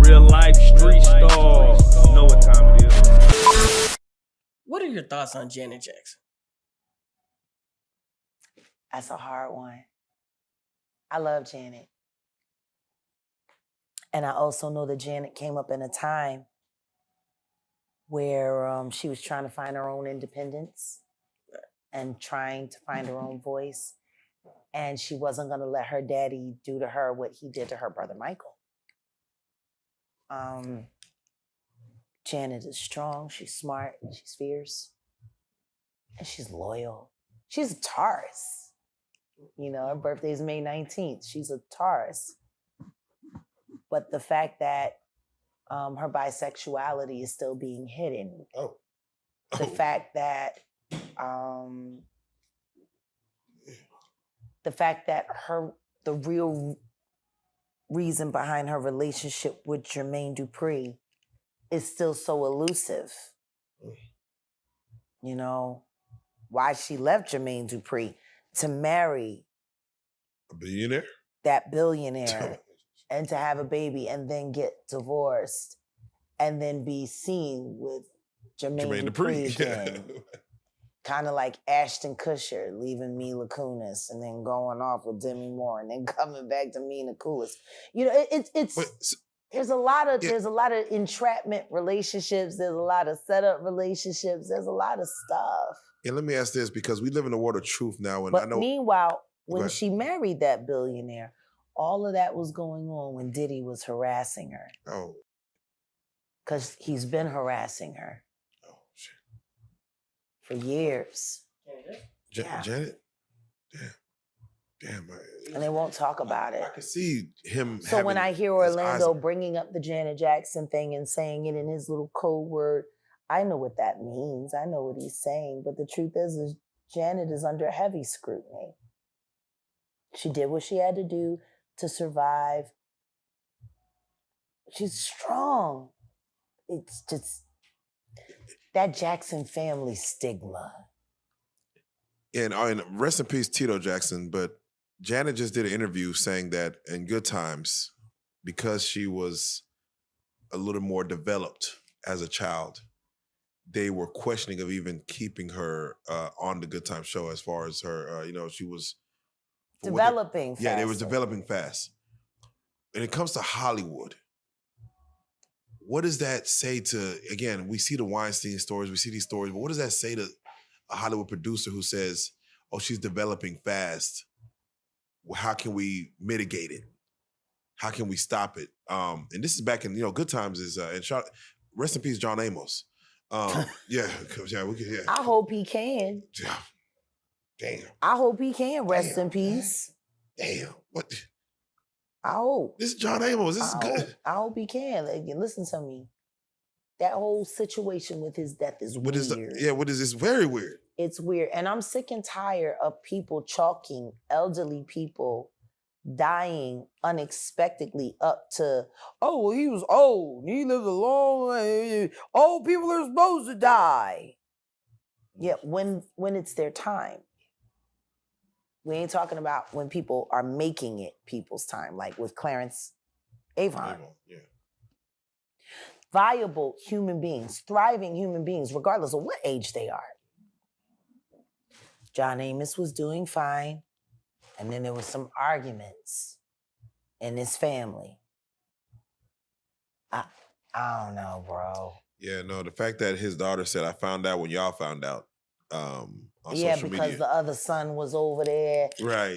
Real life street stars. You know what time it is. What are your thoughts on Janet Jackson? That's a hard one. I love Janet. And I also know that Janet came up in a time where she was trying to find her own independence and trying to find her own voice. And she wasn't going to let her daddy do to her what he did to her brother Michael. Janet is strong, she's smart, she's fierce, and she's loyal. She's a Taurus. You know, her birthday is May 19th. She's a Taurus. But the fact that her bisexuality is still being hidden. The fact that the real reason behind her relationship with Jermaine Dupri is still so elusive. You know, why she left Jermaine Dupri to marry a billionaire? That billionaire and to have a baby and then get divorced and then be seen with Jermaine Dupri again. Kind of like Ashton Kutcher leaving Mila Kunis and then going off with Demi Moore and then coming back to Mila Kunis. You know, there's a lot of entrapment relationships. There's a lot of setup relationships. There's a lot of stuff. Yeah, let me ask this because we live in a world of truth now, and but I know. Meanwhile, when she married that billionaire, all of that was going on when Diddy was harassing her. Oh. Because he's been harassing her. For years. Janet? Damn. And they won't talk about it. I can see him. So when I hear Orlando bringing up the Janet Jackson thing and saying it in his little code word, I know what that means. I know what he's saying. But the truth is Janet is under heavy scrutiny. She did what she had to do to survive. She's strong. It's just that Jackson family stigma. And rest in peace, Tito Jackson. But Janet just did an interview saying that in Good Times, because she was a little more developed as a child, they were questioning of even keeping her on the Good Times show as far as her, she was developing fast. Yeah, they was developing fast. When it comes to Hollywood, what does that say to, again, we see the Weinstein stories, we see these stories, but what does that say to a Hollywood producer who says, oh, she's developing fast? Well, how can we mitigate it? How can we stop it? And this is back in, Good Times is, rest in peace, John Amos. We can. I hope he can. Damn. I hope he can rest in peace. Damn. What? I hope. This is John Amos. This is good. I hope he can. Like, listen to me. That whole situation with his death is weird. What is this? Very weird. It's weird. And I'm sick and tired of people chalking elderly people dying unexpectedly up to, oh, well, he was old. He lived a long life. Old people are supposed to die. Yeah, when it's their time. We ain't talking about when people are making it people's time, like with Clarence Avon. Yeah. Viable human beings, thriving human beings, regardless of what age they are. John Amos was doing fine, and then there was some arguments in his family. I don't know, bro. Yeah, no, the fact that his daughter said, I found out when y'all found out. On social because media. The other son was over there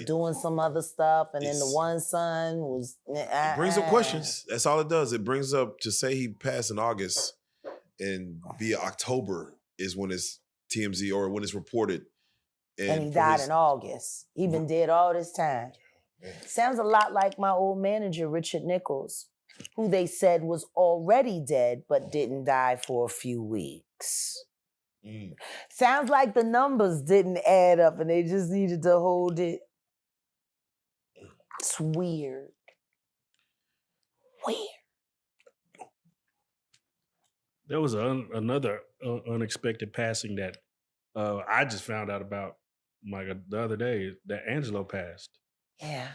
doing some other stuff, and then the one son was... It brings up questions. That's all it does. It brings up, to say he passed in August, and via October is when it's TMZ, or when it's reported. And he died in August. He been dead all this time. Man. Sounds a lot like my old manager, Richard Nichols, who they said was already dead, but didn't die for a few weeks. Sounds like the numbers didn't add up and they just needed to hold it. It's weird. There was another unexpected passing that I just found out about the other day, that Angelo passed. Yeah.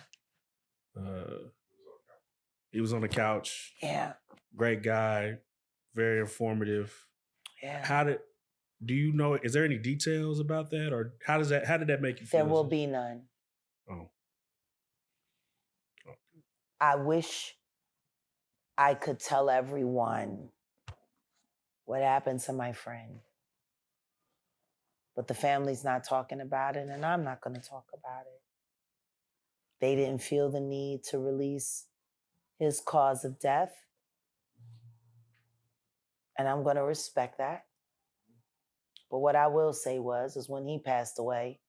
He was on the couch. Yeah. great guy, very informative. Yeah. Do you know, is there any details about that? Or how did that make you feel? There will be none. Oh. I wish I could tell everyone what happened to my friend. But the family's not talking about it, and I'm not going to talk about it. They didn't feel the need to release his cause of death. And I'm going to respect that. But what I will say is when he passed away,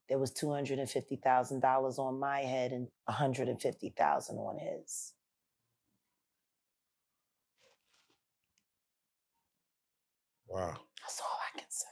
there was $250,000 on my head and $150,000 on his. Wow. That's all I can say.